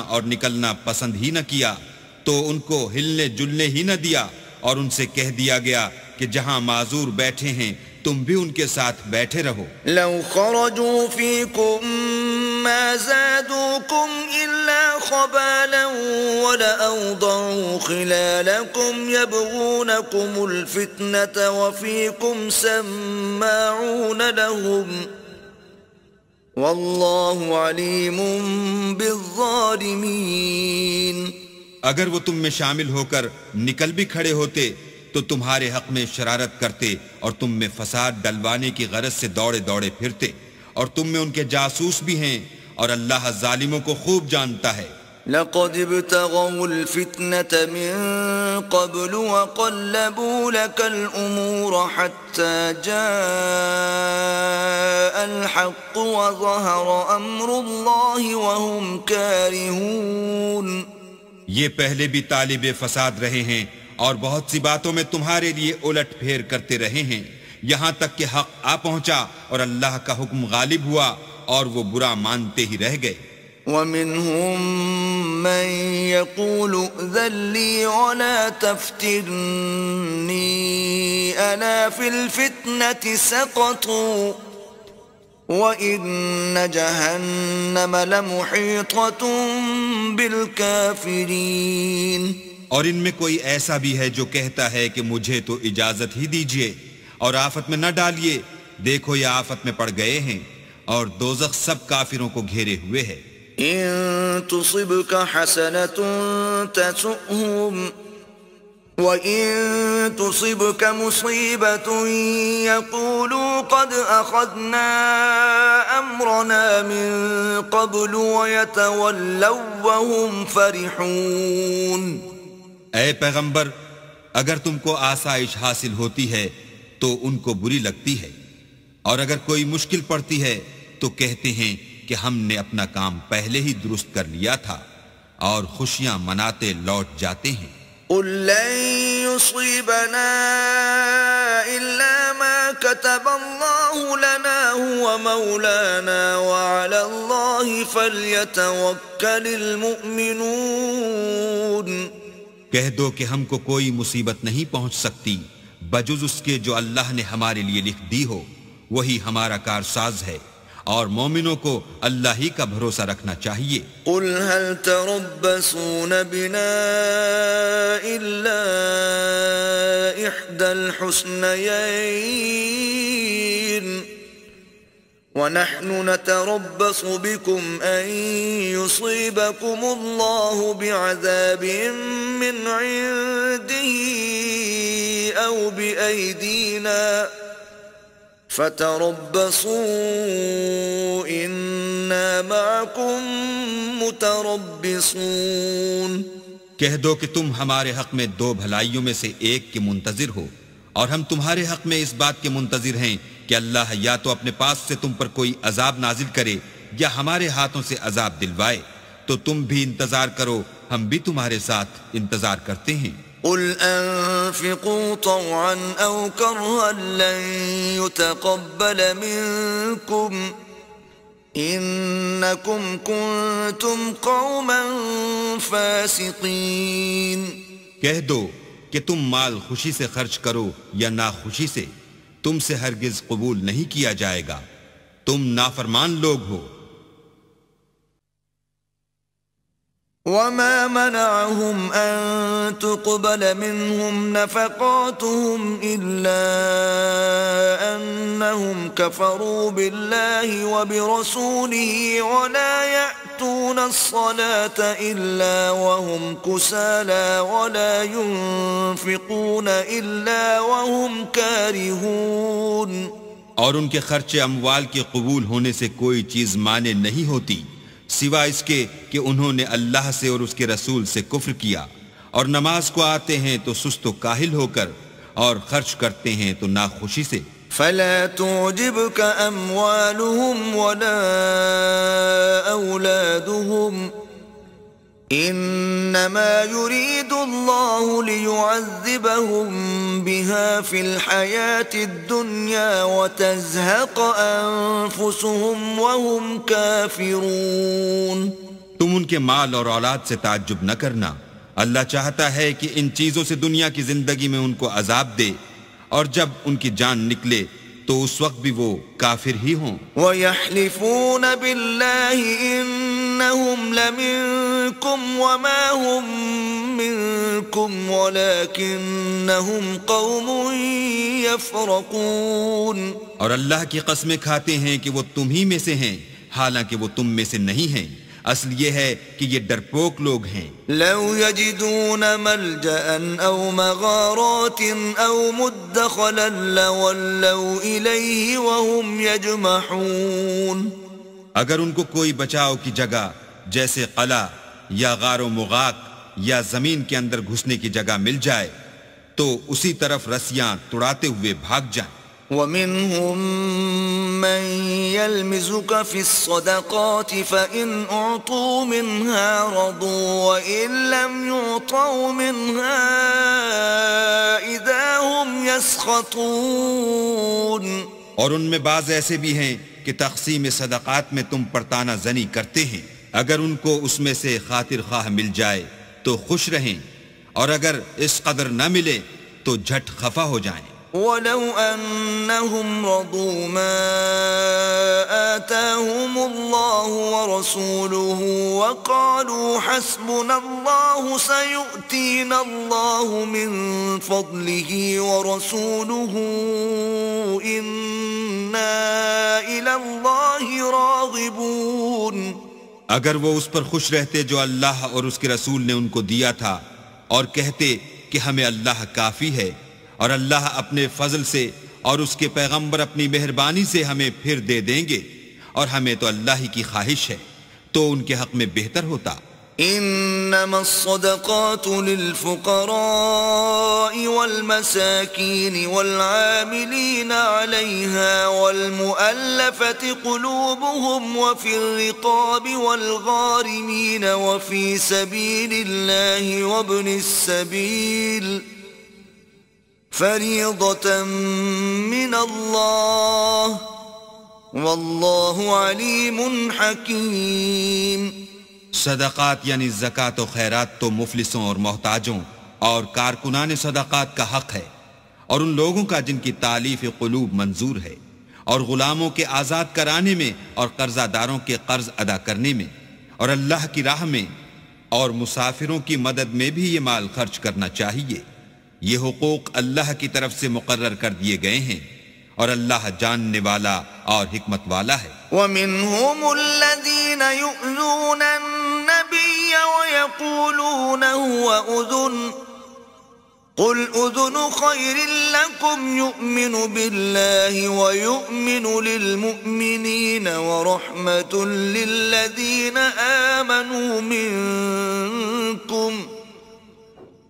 اور نکلنا پسند ہی نہ کیا تو ان کو ہلنے جلنے ہی نہ دیا، اور ان سے کہہ دیا گیا کہ جہاں معذور بیٹھے ہیں تم بھی ان کے ساتھ بیٹھے رہو۔ لو خرجوا فيكم ما زادوكم إلا خبالا ولأوضعوا خلالكم يبغونكم الفتنة وفيكم سماعون لهم والله عليم بالظالمين۔ اگر وہ تم میں شامل ہو کر نکل بھی کھڑے ہوتے تو تمہارے حق میں شرارت کرتے اور تم میں فساد ڈلوانے کی غرض سے دوڑے دوڑے پھرتے، اور تم میں ان کے جاسوس بھی ہیں، اور اللہ ظالموں کو خوب جانتا ہے۔ لقد ابتغوا الفتنة من قبل وقلبوا لك الأمور حتى جاء الحق وظهر أمر الله وهم كارهون۔ یہ پہلے بھی طالب فساد رہے ہیں اور بہت سی باتوں میں تمہارے لیے الٹ پھیر کرتے رہے ہیں، یہاں تک کہ حق آ پہنچا اور اللہ کا حکم غالب ہوا اور وہ برا مانتے ہی رہ گئے۔ وَمِنْهُمْ مَنْ يَقُولُ ائْذَنْ لِي وَلَا تَفْتِنِّي أَلَا فِي الْفِتْنَةِ سَقَطُوا وَإِنَّ جَهَنَّمَ لَمُحِيطَةٌ بِالْكَافِرِينَ۔ اور ان میں کوئی ایسا بھی ہے جو کہتا ہے کہ مجھے تو اجازت ہی دیجئے اور آفت میں نہ ڈالیے، دیکھو یہ آفت میں پڑ گئے ہیں، اور دوزخ سب کافروں کو گھیرے ہوئے ہے۔ إن تصبك حسنة تسؤهم وإن تصبك مصيبة يقولوا قد أخذنا أمرنا من قبل ويتولوا وهم فرحون۔ اے پیغمبر، اگر تم کو آسائش حاصل ہوتی ہے تو ان کو بری لگتی ہے، اور اگر کوئی مشکل پڑتی ہے تو کہتے ہیں کہ ہم نے اپنا کام پہلے ہی درست کر لیا تھا، اور خوشیاں مناتے لوٹ جاتے ہیں۔ قل لن يصيبنا إلا ما كتب الله لنا هو مولانا وعلى الله فليتوكل المؤمنون۔ کہہ دو کہ ہم کو کوئی مصیبت نہیں پہنچ سکتی بجز اس کے جو اللہ نے ہمارے لیے لکھ دی ہو، وہی ہمارا کارساز ہے، اور مومنوں کو اللہ ہی کا بھروسہ رکھنا چاہیے۔ قل هل تربصون بنا إلا إحدى الحسنيين ونحن نتربص بكم أن يصيبكم الله بعذاب من عنده أو بأيدينا فتربصوا إنا معكم متربصون۔ کہہ دو کہ تم ہمارے حق میں دو بھلائیوں میں سے ایک کے منتظر ہو، اور ہم تمہارے حق میں اس بات کے منتظر ہیں کہ اللہ یا تو اپنے پاس سے تم پر کوئی عذاب نازل کرے یا ہمارے ہاتھوں سے عذاب دلوائے، تو تم بھی انتظار کرو، ہم بھی تمہارے ساتھ انتظار کرتے ہیں۔ قل أنفقوا طوعا أو كرها لن يتقبل منكم إنكم كنتم قوما فاسقين۔ کہہ دو کہ تم مال خوشی سے خرچ کرو یا ناخوشی سے، تم سے ہرگز قبول نہیں کیا جائے گا، تم نافرمان لوگ ہو۔ وما منعهم أن تقبل منهم نفقاتهم إلا أنهم كفروا بالله وبرسوله ولا يأتون الصلاة إلا وهم كسالى ولا ينفقون إلا وهم كارهون۔ اور ان کے خرچ اموال کے قبول ہونے سے کوئی چیز مانے نہیں ہوتی سوائے اس کے کہ انہوں نے اللہ سے اور اس کے رسول سے کفر کیا، اور نماز کو آتے ہیں تو سست و کاہل ہو کر، اور خرچ کرتے ہیں تو ناخوشی سے۔ فلا تعجبك أموالهم ولا أولادهم إنما يريد الله ليعذبهم بها في الحياة الدنيا وتزهق أنفسهم وهم كافرون۔ تم ان کے مال اور اولاد سے تعجب نہ کرنا، اللہ چاہتا ہے کہ ان چیزوں سے دنیا کی زندگی میں ان کو عذاب دے، اور جب ان کی جان نکلے تو اس وقت بھی وہ کافر ہی ہوں۔ وَيَحْلِفُونَ بِاللَّهِ إِنَّهُمْ لَمِنكُمْ وَمَا هُمْ مِنكُمْ وَلَكِنَّهُمْ قَوْمٌ يَفْرَقُونَ، اور اللہ کی قسمیں کھاتے ہیں کہ وہ تم ہی میں سے ہیں، حالانکہ وہ تم میں سے نہیں ہیں، اصل یہ ہے کہ یہ ڈرپوک لوگ ہیں۔ لو يجدون ملجأ أو مغارات أو مدخلا لولوا إليه وهم يجمحون، اگر ان کو کوئی بچاؤ کی جگہ جیسے قلعہ یا غار و مغاق یا زمین کے اندر گھسنے کی جگہ مل جائے تو اسی طرف رسیاں توڑاتے ہوئے بھاگ جائیں۔ ومنهم من يلمزك في الصدقات فإن أعطوا منها رضوا وإن لم يعطوا منها إذا هم يسخطون، اور ان میں بعض ایسے بھی ہیں کہ تقسیم صدقات میں تم پر طعنہ زنی کرتے ہیں، اگر ان کو اس میں سے خاطر خواہ مل جائے تو خوش رہیں، اور اگر اس قدر نہ ملے تو جھٹ خفا ہو جائیں۔ ولو أنهم رضوا ما آتاهم الله ورسوله وقالوا حسبنا الله سيؤتينا الله من فضله ورسوله إنا إلى الله راغبون، اگر وہ اس پر خوش رہتے جو اللہ اور اس کے رسول نے ان کو دیا تھا، اور کہتے کہ ہمیں اللہ کافی ہے، اور اللہ اپنے فضل سے اور اس کے پیغمبر اپنی مہربانی سے ہمیں پھر دے دیں گے، اور ہمیں تو اللہ ہی کی خواہش ہے، تو ان کے حق میں بہتر ہوتا۔ انما الصدقات للفقراء والمساكين والعاملين عليها والمؤلفة قلوبهم وفي الرقاب والغارمين وفي سبيل الله وابن السبيل فریضة من اللہ واللہ علیم حکیم۔ صدقات یعنی زکوٰۃ و خیرات تو مفلسوں اور محتاجوں اور کارکنان صدقات کا حق ہے، اور ان لوگوں کا جن کی تالیف قلوب منظور ہے، اور غلاموں کے آزاد کرانے میں اور قرضہ داروں کے قرض ادا کرنے میں، اور اللہ کی راہ میں اور مسافروں کی مدد میں بھی یہ مال خرچ کرنا چاہیے۔ یہ حقوق اللہ کی طرف سے مقرر کر دیے گئے ہیں، اور اللہ جاننے والا اور حکمت والا ہے۔ وَمِنْهُمُ الَّذِينَ يُؤْذُونَ النَّبِيَّ وَيَقُولُونَ هُوَ أُذُنٌ قُلْ أُذُنُ خَيْرٍ لَكُمْ يُؤْمِنُ بِاللَّهِ وَيُؤْمِنُ لِلْمُؤْمِنِينَ وَرَحْمَةٌ لِلَّذِينَ آمَنُوا مِنْكُمْ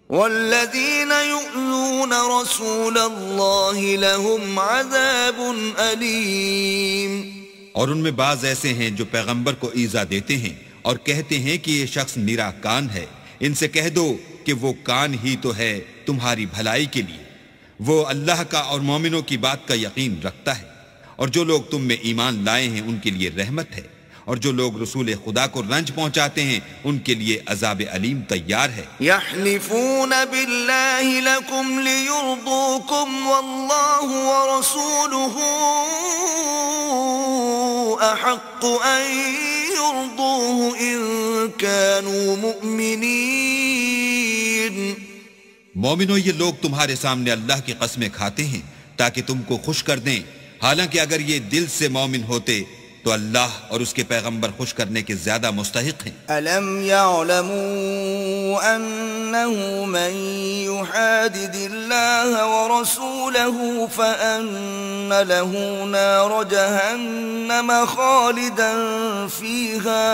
والذین یؤذون رسول اللہ لهم عذاب علیم، اور ان میں بعض ایسے ہیں جو پیغمبر کو ایذا دیتے ہیں اور کہتے ہیں کہ یہ شخص نرا کان ہے، ان سے کہہ دو کہ وہ کان ہی تو ہے تمہاری بھلائی کے لیے، وہ اللہ کا اور مومنوں کی بات کا یقین رکھتا ہے، اور جو لوگ تم میں ایمان لائے ہیں ان کے لیے رحمت ہے، اور جو لوگ رسول خدا کو رنج پہنچاتے ہیں ان کے لیے عذاب علیم تیار ہے۔ یحلفون باللہ لکم لیرضوکم واللہ ورسولہ احق ان یرضوہ ان کانوا مؤمنین۔ مومنوں، یہ لوگ تمہارے سامنے اللہ کی قسمیں کھاتے ہیں تاکہ تم کو خوش کر دیں، حالانکہ اگر یہ دل سے مومن ہوتے تو اللہ اور اس کے پیغمبر خوش کرنے کے زیادہ مستحق ہیں۔ أَلَمْ يَعْلَمُوا أَنَّهُ مَنْ يُحَادِدِ اللَّهَ وَرَسُولَهُ فَأَنَّ لَهُ نَارَ جَهَنَّمَ خَالِدًا فِيهَا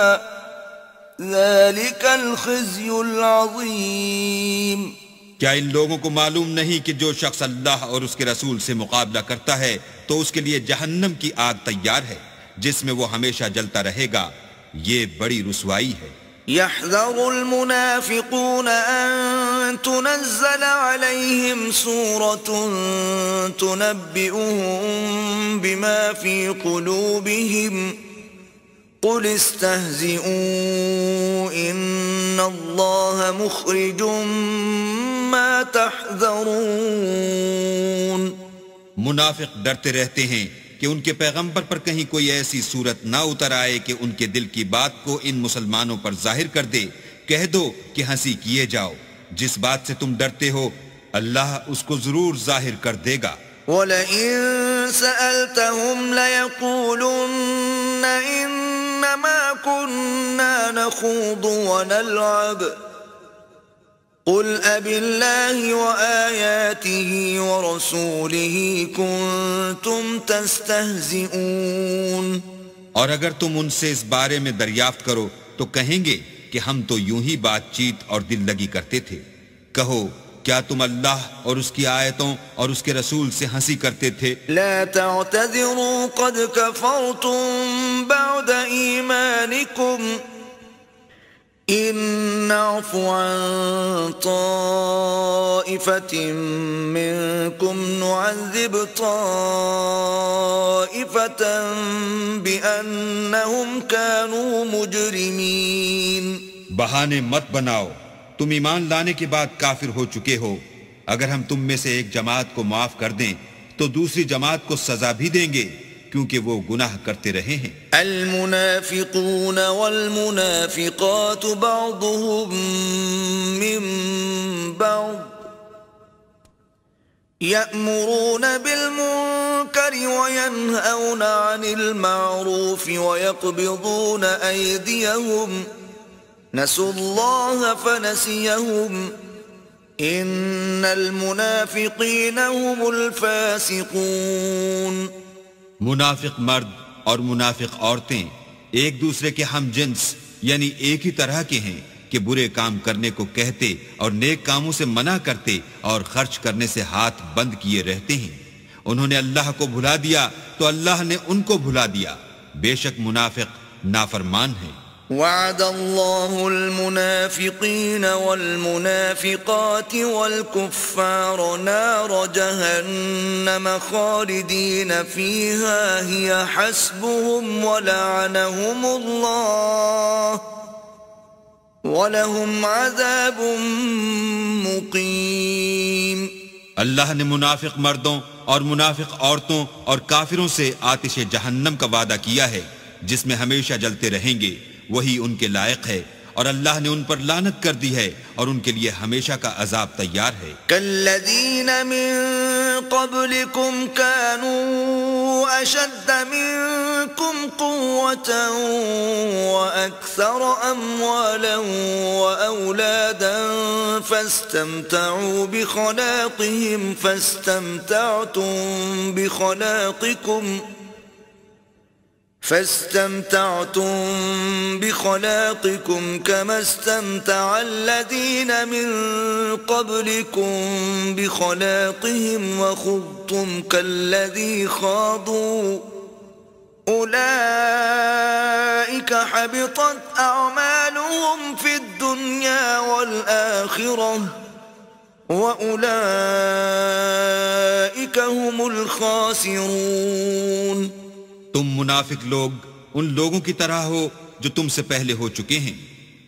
ذَلِكَ الْخِزْيُ الْعَظِيمُ۔ کیا ان لوگوں کو معلوم نہیں کہ جو شخص اللہ اور اس کے رسول سے مقابلہ کرتا ہے تو اس کے لیے جہنم کی آگ تیار ہے جس میں وہ ہمیشہ جلتا رہے گا، یہ بڑی رسوائی ہے۔ يحذر المنافقون أن تنزل عليهم سورة تنبئهم بما في قلوبهم قل استهزئوا إن الله مخرج ما تحذرون۔ منافق ڈرتے رہتے ہیں کہ ان کے پیغمبر پر کہیں کوئی ایسی صورت نہ اتر آئے کہ ان کے دل کی بات کو ان مسلمانوں پر ظاہر کر دے۔ کہہ دو کہ ہنسی کیے جاؤ، جس بات سے تم ڈرتے ہو اللہ اس کو ضرور ظاہر کر دے گا۔ وَلَئِن سَأَلْتَهُمْ لَيَقُولُنَّ إِنَّمَا كُنَّا نَخُوضُ وَنَلْعَبُ قُلْ أَبِاللَّهِ وَآيَاتِهِ وَرَسُولِهِ كُنتُمْ تَسْتَهْزِئُونَ۔ اور اگر تم ان سے اس بارے میں دریافت کرو تو کہیں گے کہ ہم تو یوں ہی بات چیت اور دل لگی کرتے تھے۔ کہو کیا تم اللہ اور اس کی آیتوں اور اس کے رسول سے ہنسی کرتے تھے؟ لا تعتذروا قد كفرتم بعد ایمانکم ان نعفو عن طائفة منکم نعذب طائفة بأنهم كانوا مجرمین۔ بہانے مت بناؤ، تم ایمان لانے کے بعد کافر ہو چکے ہو۔ اگر ہم تم میں سے ایک جماعت کو معاف کر دیں تو دوسری جماعت کو سزا بھی دیں گے کیونکہ وہ گناہ کرتے رہے ہیں۔ المنافقون والمنافقات بعضهم من بعض يأمرون بالمنكر وينهون عن المعروف ويقبضون أيديهم نسوا الله فنسيهم ان المنافقین هم الفاسقون۔ منافق مرد اور منافق عورتیں ایک دوسرے کے ہم جنس یعنی ایک ہی طرح کے ہیں کہ برے کام کرنے کو کہتے اور نیک کاموں سے منع کرتے اور خرچ کرنے سے ہاتھ بند کیے رہتے ہیں۔ انہوں نے اللہ کو بھلا دیا تو اللہ نے ان کو بھلا دیا، بے شک منافق نافرمان ہیں۔ وعد الله المنافقين والمنافقات والكفار نار جهنم خالدين فيها هي حسبهم ولعنهم الله ولهم عذاب مقيم۔ اللہ نے منافق مردوں اور منافق عورتوں اور کافروں سے آتش جہنم کا وعدہ کیا ہے جس میں ہمیشہ جلتے رہیں گے، وہی ان کے لائق ہے، اور اللہ نے ان پر لعنت کر دی ہے اور ان کے لیے ہمیشہ کا عذاب تیار ہے۔ كالذین من قبلكم كانوا اشد منكم قوة واكثر اموالا واولادا فاستمتعوا بخلاقهم فاستمتعتم بخلاقكم كما استمتع الذين من قبلكم بخلاقهم وخضتم كالذي خاضوا أولئك حبطت أعمالهم في الدنيا والآخرة وأولئك هم الخاسرون۔ تم منافق لوگ ان لوگوں کی طرح ہو جو تم سے پہلے ہو چکے ہیں،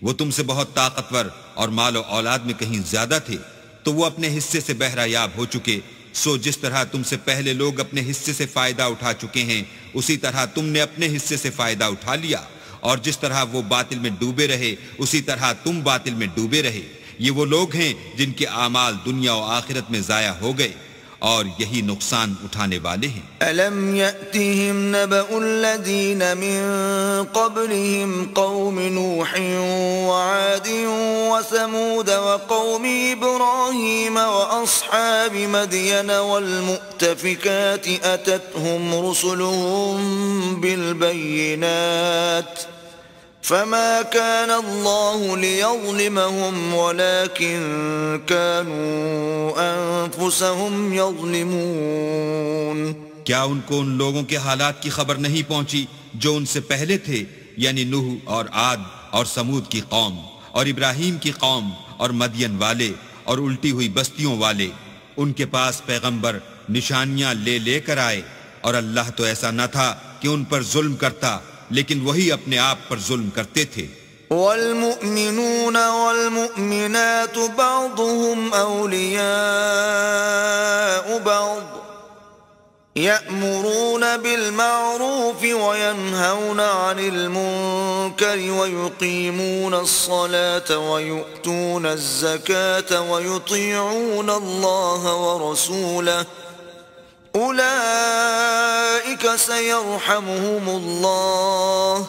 وہ تم سے بہت طاقتور اور مال و اولاد میں کہیں زیادہ تھے تو وہ اپنے حصے سے بہرہ یاب ہو چکے۔ سو جس طرح تم سے پہلے لوگ اپنے حصے سے فائدہ اٹھا چکے ہیں اسی طرح تم نے اپنے حصے سے فائدہ اٹھا لیا، اور جس طرح وہ باطل میں ڈوبے رہے اسی طرح تم باطل میں ڈوبے رہے۔ یہ وہ لوگ ہیں جن کے اعمال دنیا و آخرت میں ضائع ہو گئے اور یہی نقصان اٹھانے والے ہیں۔ أَلَمْ يَأْتِهِمْ نَبَأُ الَّذِينَ مِن قَبْلِهِمْ قَوْمِ نُوحٍ وَعَادٍ وَثَمُودَ وَقَوْمِ إِبْرَاهِيمَ وَأَصْحَابِ مَدْيَنَ وَالْمُؤْتَفِكَاتِ أَتَتْهُمْ رُسُلُهُم بِالْبَيِّنَاتِ فما كان الله ليظلمهم ولكن كانوا أنفسهم يظلمون۔ کیا ان کو ان لوگوں کے حالات کی خبر نہیں پہنچی جو ان سے پہلے تھے، یعنی نوح اور عاد اور سمود کی قوم اور ابراہیم کی قوم اور مدین والے اور الٹی ہوئی بستیوں والے؟ ان کے پاس پیغمبر نشانیاں لے کر آئے، اور اللہ تو ایسا نہ تھا کہ ان پر ظلم کرتا، لیکن وہی اپنے آپ پر ظلم کرتے تھے۔ والمؤمنون والمؤمنات بعضهم أولياء بعض يأمرون بالمعروف وينهون عن المنكر ويقيمون الصلاة ويؤتون الزكاة ويطيعون الله ورسوله أولئك سيرحمهم الله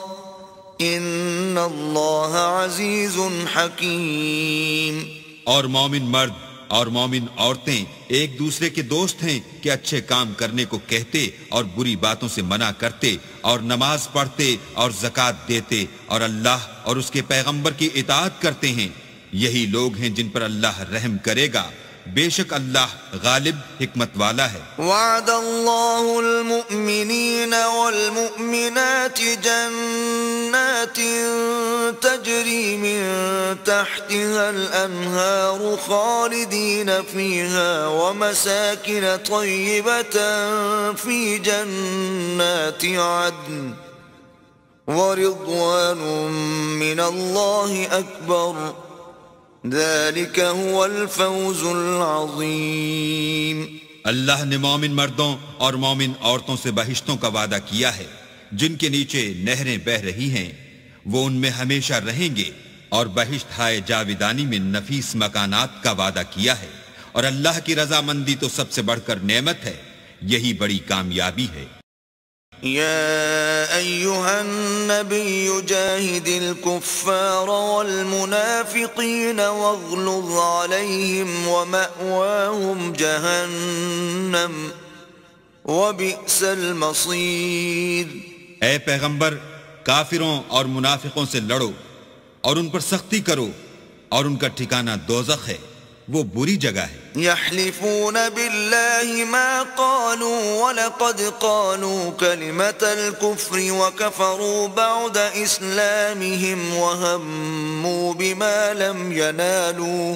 ان اللہ عزیز حکیم۔ اور مومن مرد اور مومن عورتیں ایک دوسرے کے دوست ہیں کہ اچھے کام کرنے کو کہتے اور بری باتوں سے منع کرتے اور نماز پڑھتے اور زکوٰۃ دیتے اور اللہ اور اس کے پیغمبر کی اطاعت کرتے ہیں، یہی لوگ ہیں جن پر اللہ رحم کرے گا، بے شک اللہ غالب حکمت والا ہے۔ وعد اللہ المؤمنین والمؤمنات جنات تجری من تحتها الانہار خالدین فیہا ومساکن طیبة فی جنات عدن ورضوان من اللہ اکبر ذلك هو الفوز العظیم۔ اللہ نے مومن مردوں اور مومن عورتوں سے بہشتوں کا وعدہ کیا ہے جن کے نیچے نہریں بہہ رہی ہیں، وہ ان میں ہمیشہ رہیں گے، اور بہشت ہائے جاویدانی میں نفیس مکانات کا وعدہ کیا ہے، اور اللہ کی رضامندی تو سب سے بڑھ کر نعمت ہے، یہی بڑی کامیابی ہے۔ يا أيها النبي جاهد الكفار والمنافقين واغلظ عليهم ومأواهم جهنم وبئس المصير۔ اے پیغمبر، کافروں اور منافقوں سے لڑو اور ان پر سختی کرو، اور ان کا ٹھکانہ دوزخ ہے، وہ بری جگہ ہے۔ يحلفون بالله ما قالوا ولقد قالوا كلمة الكفر وكفروا بعد إسلامهم وهموا بما لم ينالوا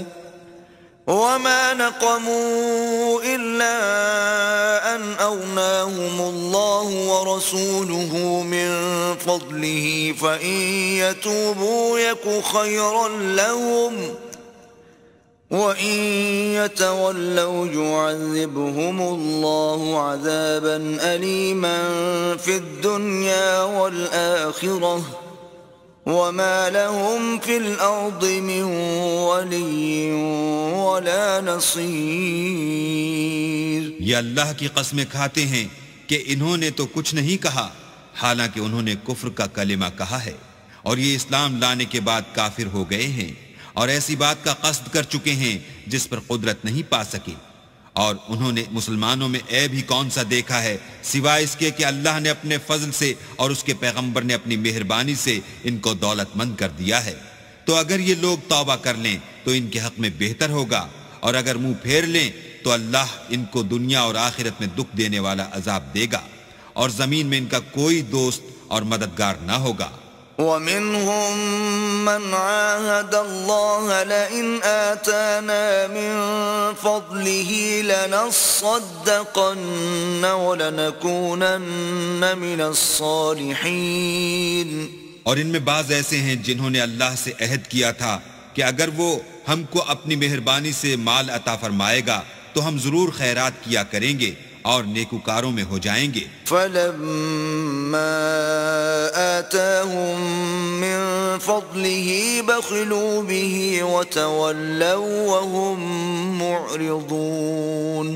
وما نقموا إلا أن أغناهم الله ورسوله من فضله فإن يتوبوا يك خيرا لهم وَإِن يَتَوَلَّوْا يُعَذِّبْهُمُ اللَّهُ عَذَابًا أَلِيمًا فِي الدُّنْيَا وَالْآخِرَةِ وَمَا لَهُمْ فِي الْأَرْضِ مِنْ وَلِيٍّ وَلَا نَصِيرٍ۔ یہ اللہ کی قسمیں کھاتے ہیں کہ انہوں نے تو کچھ نہیں کہا، حالانکہ انہوں نے کفر کا کلمہ کہا ہے، اور یہ اسلام لانے کے بعد کافر ہو گئے ہیں، اور ایسی بات کا قصد کر چکے ہیں جس پر قدرت نہیں پا سکے، اور انہوں نے مسلمانوں میں عیب ہی کون سا دیکھا ہے سوائے اس کے کہ اللہ نے اپنے فضل سے اور اس کے پیغمبر نے اپنی مہربانی سے ان کو دولت مند کر دیا ہے۔ تو اگر یہ لوگ توبہ کر لیں تو ان کے حق میں بہتر ہوگا، اور اگر منہ پھیر لیں تو اللہ ان کو دنیا اور آخرت میں دکھ دینے والا عذاب دے گا، اور زمین میں ان کا کوئی دوست اور مددگار نہ ہوگا۔ وَمِنْهُمْ مَنْ عَاهَدَ اللَّهَ لَئِنْ آتَانَا مِنْ فَضْلِهِ لَنَصَّدَّقَنَّ وَلَنَكُونَنَّ مِنَ الصَّالِحِينَ۔ اور ان میں بعض ایسے ہیں جنہوں نے اللہ سے عہد کیا تھا کہ اگر وہ ہم کو اپنی مہربانی سے مال عطا فرمائے گا تو ہم ضرور خیرات کیا کریں گے اور نیکوکاروں میں ہو جائیں گے۔ فَلَمَّا آتَاهُم مِّن فَضْلِهِ بَخِلُوا بِهِ وَتَوَلَّوْا وَهُم مُّعْرِضُونَ۔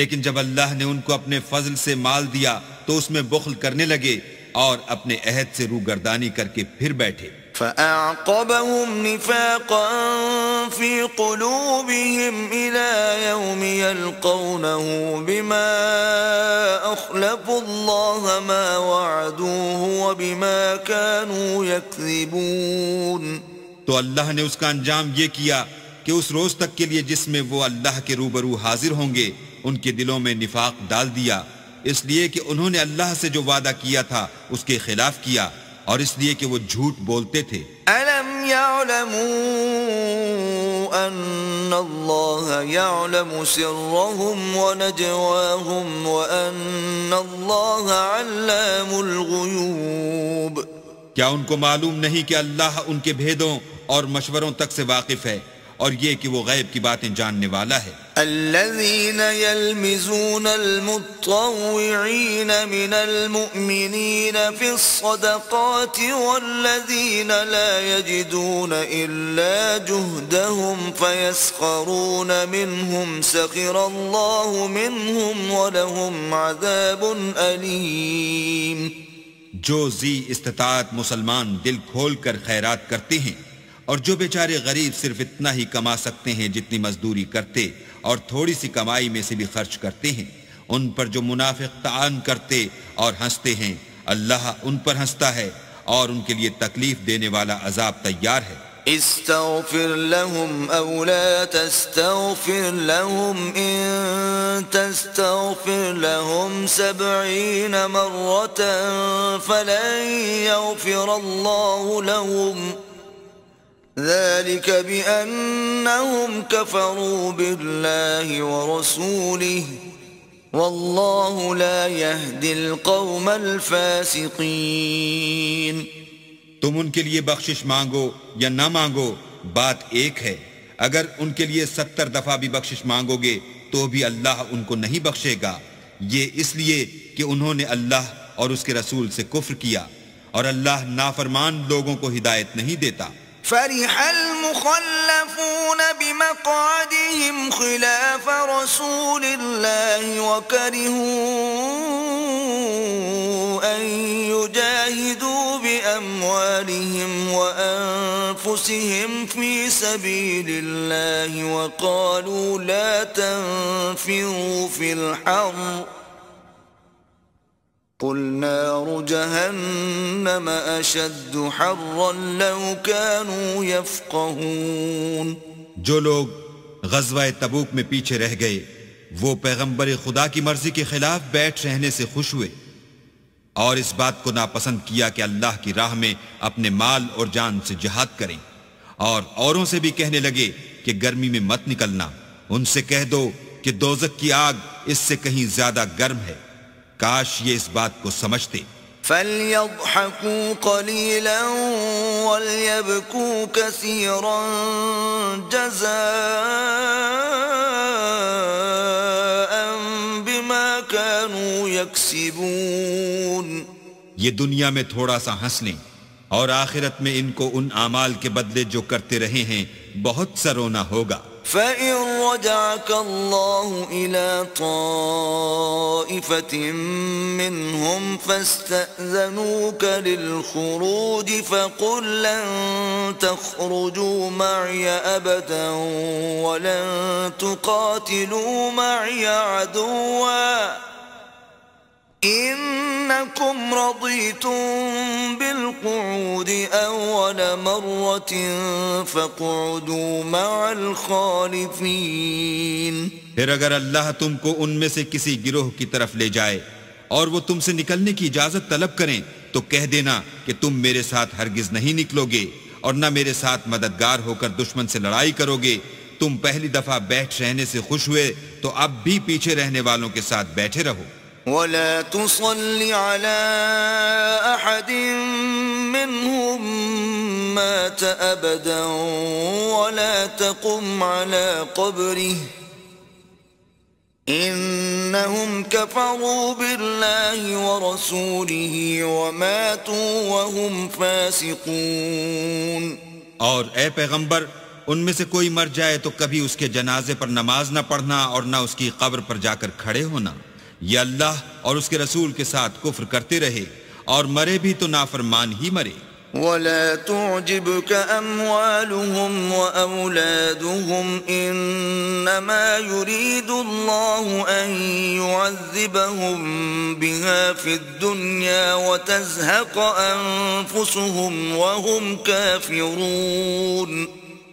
لیکن جب اللہ نے ان کو اپنے فضل سے مال دیا تو اس میں بخل کرنے لگے اور اپنے عہد سے روگردانی کر کے پھر بیٹھے۔ فَأَعْقَبَهُمْ نِفَاقًا فِي قُلُوبِهِمْ إِلَى يَوْمِ يَلْقَوْنَهُ بِمَا أَخْلَفُوا اللَّهَ مَا وَعَدُوهُ وَبِمَا كَانُوا يَكْذِبُونَ۔ تو اللہ نے اس کا انجام یہ کیا کہ اس روز تک کے لیے جس میں وہ اللہ کے روبرو حاضر ہوں گے ان کے دلوں میں نفاق ڈال دیا، اس لیے کہ انہوں نے اللہ سے جو وعدہ کیا تھا اس کے خلاف کیا، اور اس لیے کہ وہ جھوٹ بولتے تھے۔ أَلَمْ يَعْلَمُوا أن الله يعلم سرهم ونجواهم وأن الله علام الغيوب. کیا ان کو معلوم نہیں کہ اللہ ان کے بھیدوں اور مشوروں تک سے واقف ہے اور یہ کہ وہ غیب کی باتیں جاننے والا ہے. الذين يلمزون المطوعين من المؤمنين في الصدقات والذين لا يجدون إلا جهدهم فيسخرون منهم سخر الله منهم ولهم عذاب أليم. جو ذی استطاعت مسلمان دل کھول کر خیرات کرتے ہیں اور جو بیچارے غریب صرف اتنا ہی کما سکتے ہیں جتنی مزدوری کرتے اور تھوڑی سی کمائی میں سے بھی خرچ کرتے ہیں، ان پر جو منافق طعن کرتے اور ہنستے ہیں، اللہ ان پر ہنستا ہے اور ان کے لیے تکلیف دینے والا عذاب تیار ہے. استغفر لهم أو لا تستغفر لهم إن تستغفر لهم 70 مرة فلن يغفر الله لهم ذلك بأنهم كفروا بالله ورسوله والله لا يهدي القوم الفاسقين. تم ان کے لیے بخشش مانگو یا نہ مانگو بات ایک ہے. اگر ان کے لیے 70 دفعہ بھی بخشش مانگو گے تو بھی اللہ ان کو نہیں بخشے گا، یہ اس لیے کہ انہوں نے اللہ اور اس کے رسول سے کفر کیا اور اللہ نافرمان لوگوں کو ہدایت نہیں دیتا. فرح المخلفون بمقعدهم خلاف رسول الله وكرهوا أن يجاهدوا بأموالهم وأنفسهم في سبيل الله وقالوا لا تنفروا في الحر قل نار جهنم أشد حرا لو كانوا يفقهون. جو لوگ غزوہ تبوک میں پیچھے رہ گئے وہ پیغمبر خدا کی مرضی کے خلاف بیٹھ رہنے سے خوش ہوئے اور اس بات کو ناپسند کیا کہ اللہ کی راہ میں اپنے مال اور جان سے جہاد کریں، اور اوروں سے بھی کہنے لگے کہ گرمی میں مت نکلنا. ان سے کہہ دو کہ دوزخ کی آگ اس سے کہیں زیادہ گرم ہے. کاش یہ اس بات کو سمجھتے. فَلْيَضْحَكُوا قَلِيلًا وَلْيَبْكُوا كَثِيرًا جَزَاءً بِمَا كَانُوا يَكْسِبُونَ. یہ دنیا میں تھوڑا سا ہنس لیں اور آخرت میں ان کو ان اعمال کے بدلے جو کرتے رہے ہیں بہت سا رونا ہوگا. فَإِن رَجَعَكَ اللَّهُ إِلَى طَائِفَةٍ مِّنْهُمْ فَاسْتَأْذَنُوكَ لِلْخُرُوجِ فَقُل لَّن تَخْرُجُوا مَعِيَ أَبَدًا وَلَن تُقَاتِلُوا مَعِيَ عَدُوًّا إنكم رضيتم بالقعود أول مرة فاقعدوا مع الخالفين. پھر اگر اللہ تم کو ان میں سے کسی گروہ کی طرف لے جائے اور وہ تم سے نکلنے کی اجازت طلب کریں تو کہہ دینا کہ تم میرے ساتھ ہرگز نہیں نکلو گے اور نہ میرے ساتھ مددگار ہو کر دشمن سے لڑائی کرو گے. تم پہلی دفعہ بیٹھ رہنے سے خوش ہوئے تو اب بھی پیچھے رہنے والوں کے ساتھ بیٹھے رہو. ولا تصل على أحد منهم مات أبدا ولا تقم على قبره إنهم كفروا بالله ورسوله وماتوا وهم فاسقون. اور اے پیغمبر ان میں سے کوئی مر جائے تو کبھی اس کے جنازے پر نماز نہ پڑھنا اور نہ اس کی قبر پر جا کر کھڑے ہونا. یہ اللہ اور اس کے رسول کے ساتھ کفر کرتے رہے اور مرے بھی تو نافرمان ہی مرے. ولا تعجبك أموالهم وأولادهم إنما يريد الله أن يعذبهم بها في الدنيا وتزهق أنفسهم وهم كافرون.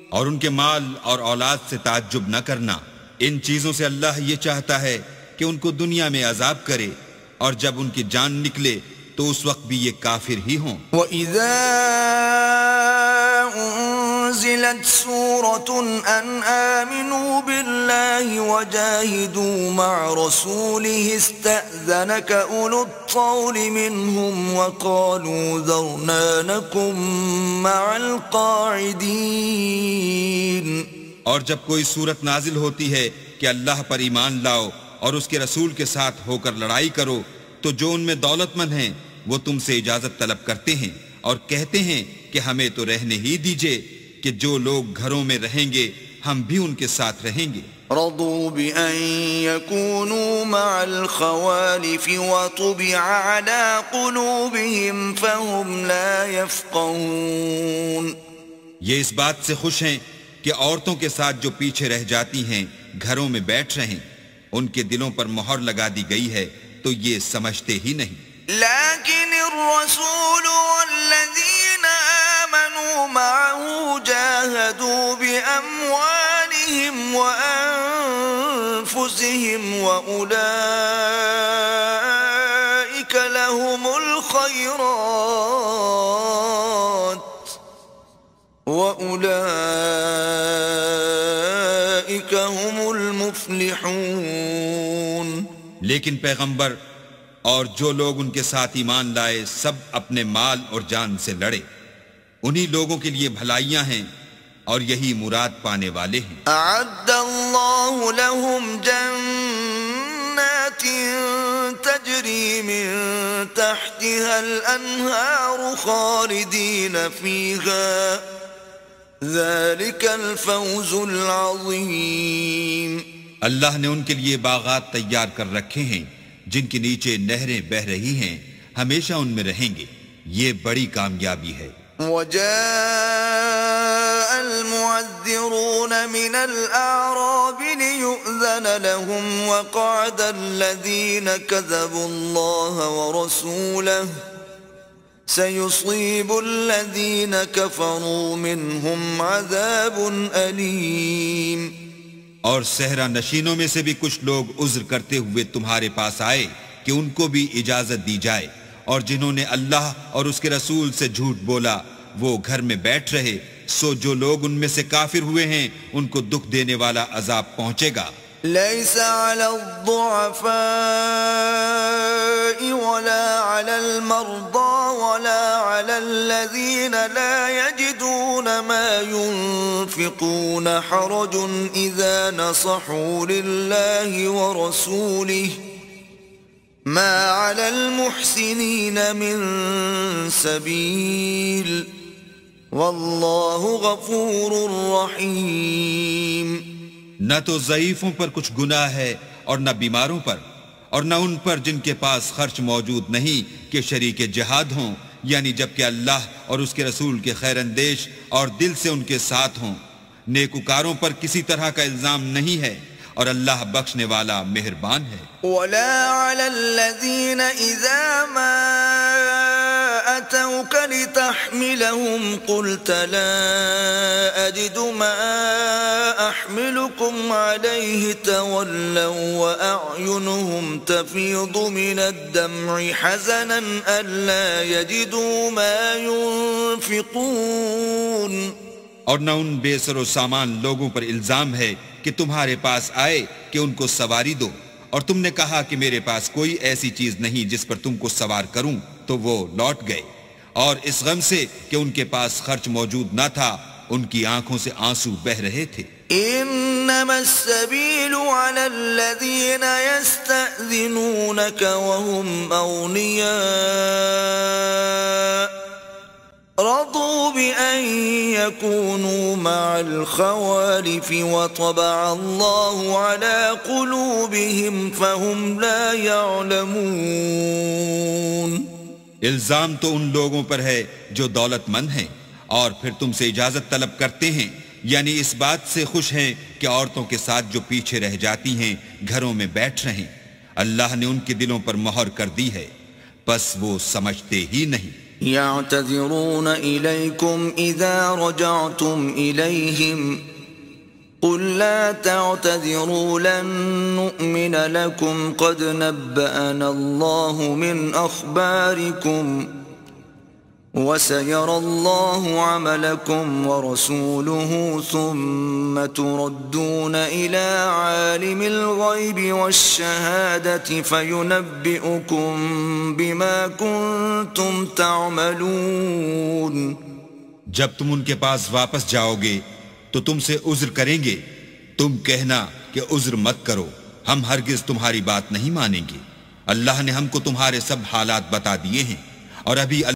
اور ان کے مال اور اولاد سے تعجب نہ کرنا. ان چیزوں سے اللہ یہ چاہتا ہے کہ ان کو دنیا میں عذاب کرے اور جب ان کی جان نکلے تو اس وقت بھی یہ کافر ہی ہوں. وَإِذَا أنزلت سورة أن آمنوا بالله وجاهدوا مع رسوله استأذنك أولو الطول منهم وقالوا ذرنا نكن مع القاعدين. اور جب کوئی صورت نازل ہوتی ہے کہ اللہ پر ایمان لاؤ اور اس کے رسول کے ساتھ ہو کر لڑائی کرو تو جو ان میں دولت مند ہیں وہ تم سے اجازت طلب کرتے ہیں اور کہتے ہیں کہ ہمیں تو رہنے ہی دیجئے کہ جو لوگ گھروں میں رہیں گے ہم بھی ان کے ساتھ رہیں گے. رضوا بأن يكونوا مع الخوالف وطبع على قلوبهم فهم لا يفقهون. یہ اس بات سے خوش ہیں کہ عورتوں کے ساتھ جو پیچھے رہ جاتی ہیں گھروں میں بیٹھ رہیں، ان کے دلوں پر مہر لگا دی گئی ہے تو یہ سمجھتے ہی نہیں. لكن الرسول والذين آمنوا معه جاهدوا بأموالهم وأنفسهم وأولئك لهم الخيرات وأولئك هم المفلحون. لیکن پیغمبر اور جو لوگ ان کے ساتھ ایمان لائے سب اپنے مال اور جان سے لڑے، انہی لوگوں کے لیے بھلائیاں ہیں اور یہی مراد پانے والے ہیں. اعد اللہ لهم جنات تجری من تحتها الانہار خالدین فیہا ذلك الفوز العظیم. اللہ نے ان کے لیے باغات تیار کر رکھے ہیں جن کے نیچے نہریں بہہ رہی ہیں، ہمیشہ ان میں رہیں گے، یہ بڑی کامیابی ہے. وجاء المعذرون من الأعراب ليؤذن لهم وقعد الذين كذبوا الله ورسوله سيصيب الذين كفروا منهم عذاب أليم. اور صحرا نشینوں میں سے بھی کچھ لوگ عذر کرتے ہوئے تمہارے پاس آئے کہ ان کو بھی اجازت دی جائے، اور جنہوں نے اللہ اور اس کے رسول سے جھوٹ بولا وہ گھر میں بیٹھ رہے، سو جو لوگ ان میں سے کافر ہوئے ہیں ان کو دکھ دینے والا عذاب پہنچے گا. ليس على الضعفاء ولا على المرضى ولا على الذين لا يجدون ما ينفقون حرج إذا نصحوا لله ورسوله ما على المحسنين من سبيل والله غفور رحيم. نہ تو ضعیفوں پر کچھ گناہ ہے اور نہ بیماروں پر، اور نہ ان پر جن کے پاس خرچ موجود نہیں کہ شریک جہاد ہوں، یعنی جبکہ اللہ اور اس کے رسول کے خیر اندیش اور دل سے ان کے ساتھ ہوں. نیکوکاروں پر کسی طرح کا الزام نہیں ہے اور اللہ بخشنے والا مہربان ہے. ولا على الذين إذا ما أتوك لتحملهم قلت لا أجد ما أحملكم عليه تولوا وأعينهم تفيض من الدمع حزنا ألا يجدوا ما ينفقون. اور نہ ان بے سر و سامان لوگوں پر الزام ہے کہ تمہارے پاس آئے کہ ان کو سواری دو، اور تم نے کہا کہ میرے پاس کوئی ایسی چیز نہیں جس پر تم کو سوار کروں، تو وہ لوٹ گئے، اور اس غم سے کہ ان کے پاس خرچ موجود نہ تھا ان کی آنکھوں سے آنسو بہہ رہے تھے. انما السبيل على الذين يستأذنونك وهم أغنياء رضوا بأن يكونوا مع الخوالف وطبع الله على قلوبهم فهم لا يعلمون. الزام تو ان لوگوں پر ہے جو دولت مند ہیں اور پھر تم سے اجازت طلب کرتے ہیں، یعنی اس بات سے خوش ہیں کہ عورتوں کے ساتھ جو پیچھے رہ جاتی ہیں گھروں میں بیٹھ رہیں. اللہ نے ان کے دلوں پر مہر کر دی ہے، بس وہ سمجھتے ہی نہیں. يعتذرون إليكم إذا رجعتم إليهم قل لا تعتذروا لن نؤمن لكم قد نبأنا الله من أخباركم وَسَيَرَى اللَّهُ عَمَلَكُمْ وَرَسُولُهُ ثُمَّ تُرَدُّونَ إِلَى عَالِمِ الْغَيْبِ وَالشَّهَادَةِ فَيُنَبِّئُكُم بِمَا كُنتُمْ تَعْمَلُونَ۔ جب تم ان کے پاس واپس جاؤ گے تو تم سے عذر کریں گے، تم کہنا کہ عذر مت کرو، ہم ہرگز تمہاری بات نہیں مانیں گے، اللہ نے ہم کو تمہارے سب حالات بتا دیے ہیں، اور ابھی